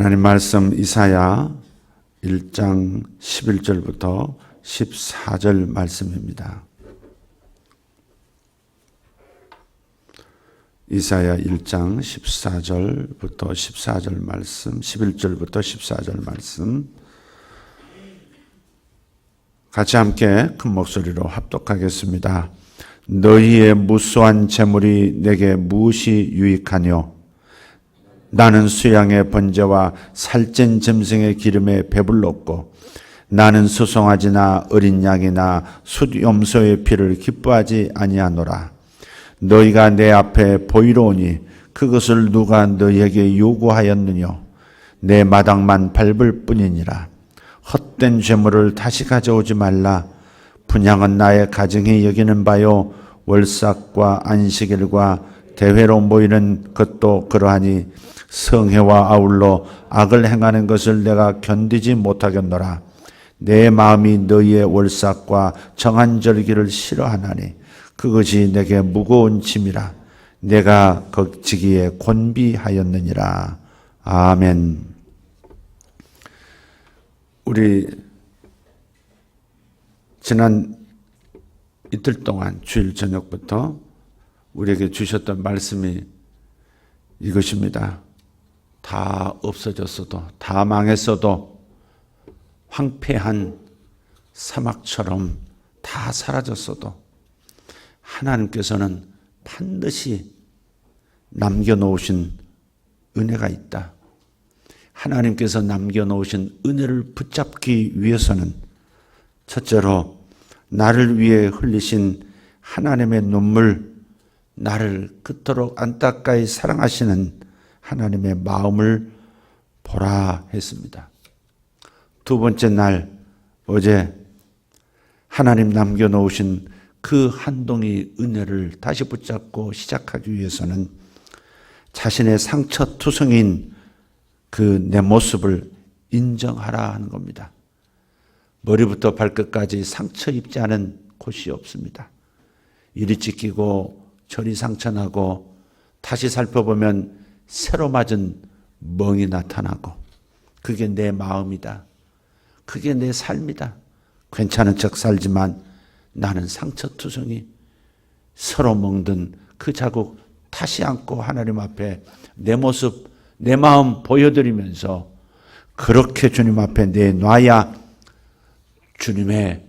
하나님 말씀 이사야 1장 11절부터 14절 말씀입니다. 이사야 1장 14절부터 14절 말씀, 11절부터 14절 말씀 같이 함께 큰 목소리로 합독하겠습니다. 너희의 무수한 재물이 내게 무엇이 유익하뇨? 나는 수양의 번제와 살찐 짐승의 기름에 배불렀고 나는 수송아지나 어린 양이나 숫염소의 피를 기뻐하지 아니하노라. 너희가 내 앞에 보이러 오니 그것을 누가 너희에게 요구하였느뇨? 내 마당만 밟을 뿐이니라. 헛된 죄물을 다시 가져오지 말라. 분향은 나의 가정이 여기는 바요 월삭과 안식일과 대회로 모이는 것도 그러하니 성회와 아울러 악을 행하는 것을 내가 견디지 못하겠노라. 내 마음이 너희의 월삭과 정한 절기를 싫어하나니 그것이 내게 무거운 짐이라. 내가 거치기에 곤비하였느니라. 아멘. 우리 지난 이틀 동안 주일 저녁부터 우리에게 주셨던 말씀이 이것입니다. 다 없어졌어도, 다 망했어도, 황폐한 사막처럼 다 사라졌어도 하나님께서는 반드시 남겨놓으신 은혜가 있다. 하나님께서 남겨놓으신 은혜를 붙잡기 위해서는 첫째로 나를 위해 흘리신 하나님의 눈물, 나를 그토록 안타까이 사랑하시는 하나님의 마음을 보라 했습니다. 두 번째 날, 어제 하나님 남겨놓으신 그 한 동이 은혜를 다시 붙잡고 시작하기 위해서는 자신의 상처투성인 그 내 모습을 인정하라 하는 겁니다. 머리부터 발끝까지 상처 입지 않은 곳이 없습니다. 이리 찢기고 저리 상처나고 다시 살펴보면 새로 맞은 멍이 나타나고 그게 내 마음이다. 그게 내 삶이다. 괜찮은 척 살지만 나는 상처투성이 서로 멍든 그 자국 다시 안고 하나님 앞에 내 모습, 내 마음 보여드리면서 그렇게 주님 앞에 내놔야 주님의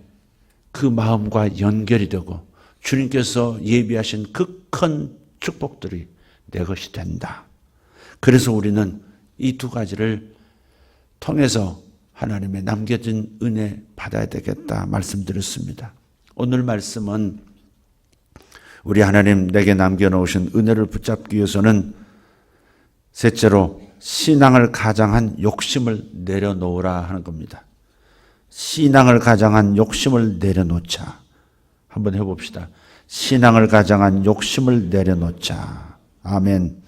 그 마음과 연결이 되고 주님께서 예비하신 그 큰 축복들이 내 것이 된다. 그래서 우리는 이 두 가지를 통해서 하나님의 남겨진 은혜 받아야 되겠다 말씀드렸습니다. 오늘 말씀은 우리 하나님 내게 남겨놓으신 은혜를 붙잡기 위해서는 셋째로 신앙을 가장한 욕심을 내려놓으라 하는 겁니다. 신앙을 가장한 욕심을 내려놓자. 한번 해봅시다. 신앙을 가장한 욕심을 내려놓자. 아멘.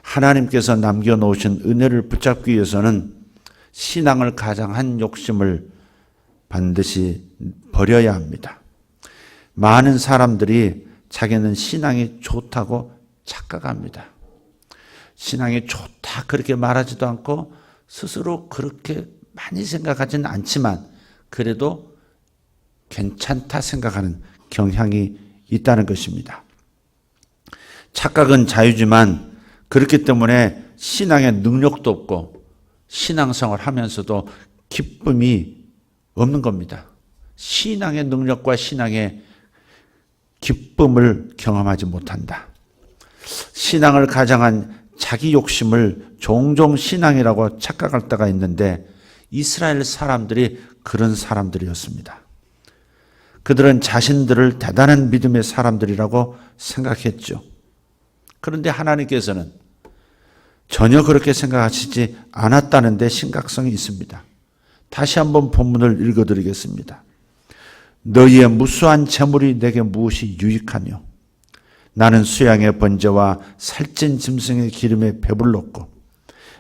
하나님께서 남겨놓으신 은혜를 붙잡기 위해서는 신앙을 가장한 욕심을 반드시 버려야 합니다. 많은 사람들이 자기는 신앙이 좋다고 착각합니다. 신앙이 좋다 그렇게 말하지도 않고 스스로 그렇게 많이 생각하지는 않지만 그래도 괜찮다 생각하는 경향이 있다는 것입니다. 착각은 자유지만 그렇기 때문에 신앙의 능력도 없고 신앙생활을 하면서도 기쁨이 없는 겁니다. 신앙의 능력과 신앙의 기쁨을 경험하지 못한다. 신앙을 가장한 자기 욕심을 종종 신앙이라고 착각할 때가 있는데 이스라엘 사람들이 그런 사람들이었습니다. 그들은 자신들을 대단한 믿음의 사람들이라고 생각했죠. 그런데 하나님께서는 전혀 그렇게 생각하시지 않았다는 데 심각성이 있습니다. 다시 한번 본문을 읽어드리겠습니다. 너희의 무수한 재물이 내게 무엇이 유익하뇨? 나는 수양의 번제와 살찐 짐승의 기름에 배불렀고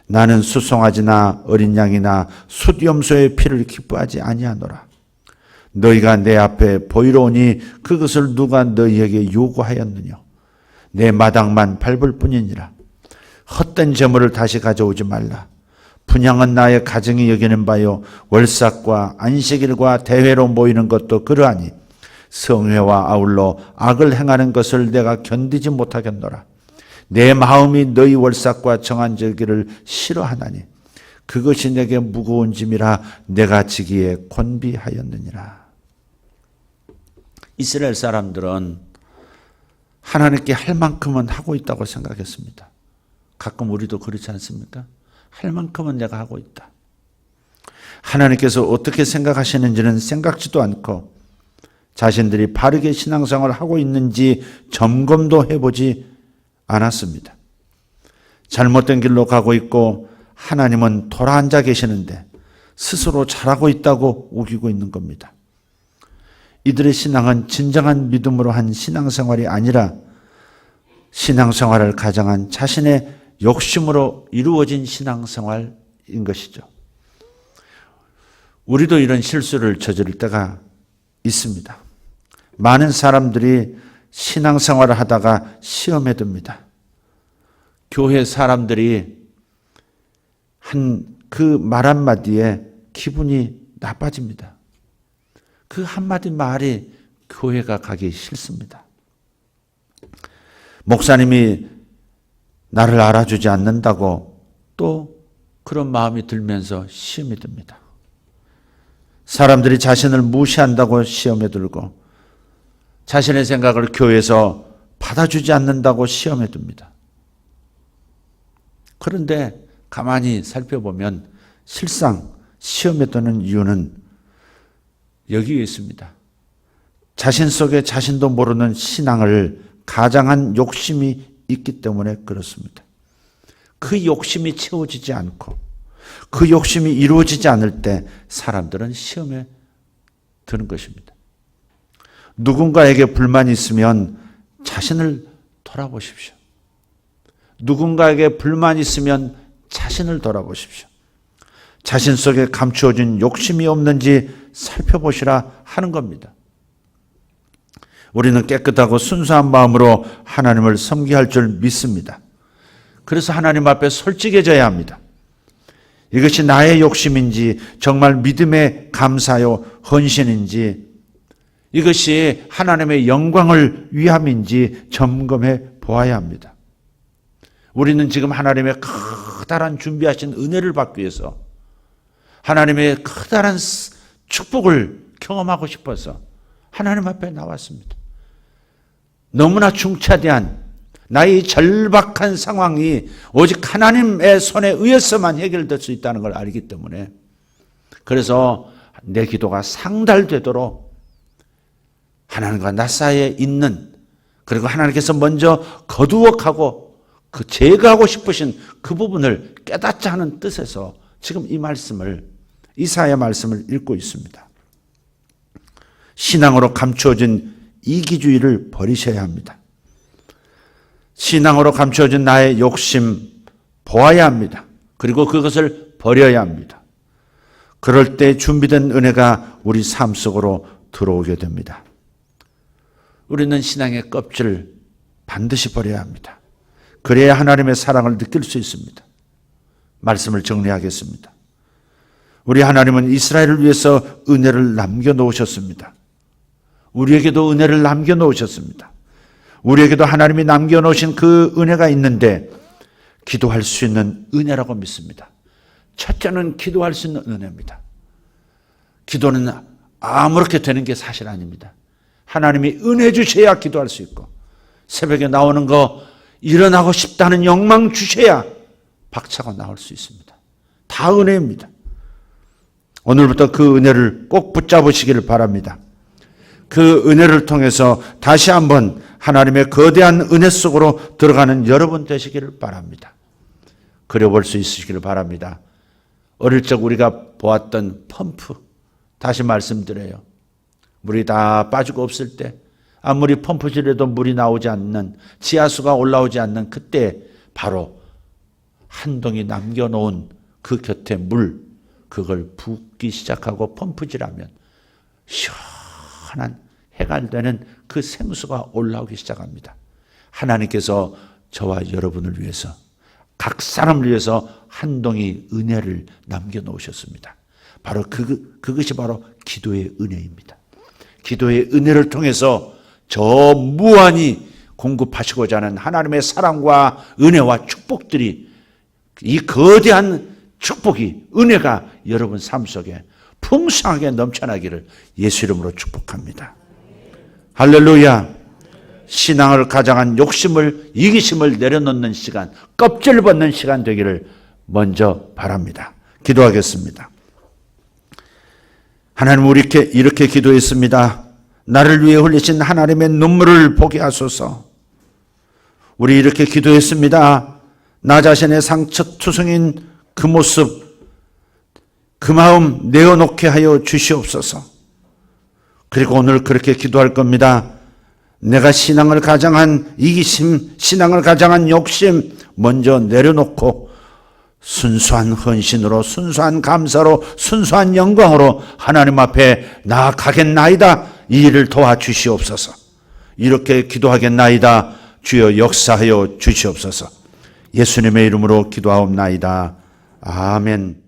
나는 수송아지나 어린 양이나 숫염소의 피를 기뻐하지 아니하노라. 너희가 내 앞에 보이러 오니 그것을 누가 너희에게 요구하였느냐? 내 마당만 밟을 뿐이니라. 헛된 재물을 다시 가져오지 말라. 분향은 나의 가정이 여기는 바요 월삭과 안식일과 대회로 모이는 것도 그러하니 성회와 아울러 악을 행하는 것을 내가 견디지 못하겠노라. 내 마음이 너희 월삭과 정한절기를 싫어하나니 그것이 내게 무거운 짐이라 내가 지기에 곤비하였느니라. 이스라엘 사람들은 하나님께 할 만큼은 하고 있다고 생각했습니다. 가끔 우리도 그렇지 않습니까? 할 만큼은 내가 하고 있다. 하나님께서 어떻게 생각하시는지는 생각지도 않고 자신들이 바르게 신앙생활을 하고 있는지 점검도 해보지 않았습니다. 잘못된 길로 가고 있고 하나님은 돌아앉아 계시는데 스스로 잘하고 있다고 우기고 있는 겁니다. 이들의 신앙은 진정한 믿음으로 한 신앙생활이 아니라 신앙생활을 가장한 자신의 욕심으로 이루어진 신앙생활인 것이죠. 우리도 이런 실수를 저지를 때가 있습니다. 많은 사람들이 신앙생활을 하다가 시험에 듭니다. 교회 사람들이 한 그 말 한마디에 기분이 나빠집니다. 그 한마디 말이 교회가 가기 싫습니다. 목사님이 나를 알아주지 않는다고 또 그런 마음이 들면서 시험이 듭니다. 사람들이 자신을 무시한다고 시험에 들고 자신의 생각을 교회에서 받아주지 않는다고 시험에 듭니다. 그런데 가만히 살펴보면 실상 시험에 드는 이유는 여기에 있습니다. 자신 속에 자신도 모르는 신앙을 가장한 욕심이 있기 때문에 그렇습니다. 그 욕심이 채워지지 않고 그 욕심이 이루어지지 않을 때 사람들은 시험에 드는 것입니다. 누군가에게 불만이 있으면 자신을 돌아보십시오. 누군가에게 불만이 있으면 자신을 돌아보십시오. 자신 속에 감추어진 욕심이 없는지 살펴보시라 하는 겁니다. 우리는 깨끗하고 순수한 마음으로 하나님을 섬기할 줄 믿습니다. 그래서 하나님 앞에 솔직해져야 합니다. 이것이 나의 욕심인지 정말 믿음의 감사요 헌신인지 이것이 하나님의 영광을 위함인지 점검해 보아야 합니다. 우리는 지금 하나님의 커다란 준비하신 은혜를 받기 위해서 하나님의 커다란 축복을 경험하고 싶어서 하나님 앞에 나왔습니다. 너무나 중차대한 나의 절박한 상황이 오직 하나님의 손에 의해서만 해결될 수 있다는 걸 알기 때문에 그래서 내 기도가 상달되도록 하나님과 나 사이에 있는 그리고 하나님께서 먼저 거두어가고 그 제거하고 싶으신 그 부분을 깨닫자 하는 뜻에서 지금 이 말씀을 이사야 말씀을 읽고 있습니다. 신앙으로 감추어진 이기주의를 버리셔야 합니다. 신앙으로 감추어진 나의 욕심 보아야 합니다. 그리고 그것을 버려야 합니다. 그럴 때 준비된 은혜가 우리 삶 속으로 들어오게 됩니다. 우리는 신앙의 껍질을 반드시 버려야 합니다. 그래야 하나님의 사랑을 느낄 수 있습니다. 말씀을 정리하겠습니다. 우리 하나님은 이스라엘을 위해서 은혜를 남겨놓으셨습니다. 우리에게도 은혜를 남겨놓으셨습니다. 우리에게도 하나님이 남겨놓으신 그 은혜가 있는데 기도할 수 있는 은혜라고 믿습니다. 첫째는 기도할 수 있는 은혜입니다. 기도는 아무렇게 되는 게 사실 아닙니다. 하나님이 은혜 주셔야 기도할 수 있고 새벽에 나오는 거 일어나고 싶다는 욕망 주셔야 박차고 나올 수 있습니다. 다 은혜입니다. 오늘부터 그 은혜를 꼭 붙잡으시기를 바랍니다. 그 은혜를 통해서 다시 한번 하나님의 거대한 은혜 속으로 들어가는 여러분 되시기를 바랍니다. 그려볼 수 있으시기를 바랍니다. 어릴 적 우리가 보았던 펌프, 다시 말씀드려요. 물이 다 빠지고 없을 때 아무리 펌프질해도 물이 나오지 않는, 지하수가 올라오지 않는 그때 바로 한 동이 남겨놓은 그 곁에 물, 그걸 붓기 시작하고 펌프질하면 시원한 해갈되는 그 생수가 올라오기 시작합니다. 하나님께서 저와 여러분을 위해서 각 사람을 위해서 한 동이 은혜를 남겨놓으셨습니다. 바로 그것이 바로 기도의 은혜입니다. 기도의 은혜를 통해서 저 무한히 공급하시고자 하는 하나님의 사랑과 은혜와 축복들이, 이 거대한 축복이, 은혜가 여러분 삶 속에 풍성하게 넘쳐나기를 예수 이름으로 축복합니다. 할렐루야. 신앙을 가장한 욕심을, 이기심을 내려놓는 시간, 껍질 벗는 시간 되기를 먼저 바랍니다. 기도하겠습니다. 하나님, 우리 이렇게 기도했습니다. 나를 위해 흘리신 하나님의 눈물을 보게 하소서. 우리 이렇게 기도했습니다. 나 자신의 상처투성인 그 모습, 그 마음 내어놓게 하여 주시옵소서. 그리고 오늘 그렇게 기도할 겁니다. 내가 신앙을 가장한 이기심, 신앙을 가장한 욕심 먼저 내려놓고 순수한 헌신으로, 순수한 감사로, 순수한 영광으로 하나님 앞에 나아가겠나이다. 이 일을 도와주시옵소서. 이렇게 기도하겠나이다. 주여 역사하여 주시옵소서. 예수님의 이름으로 기도하옵나이다. 아멘.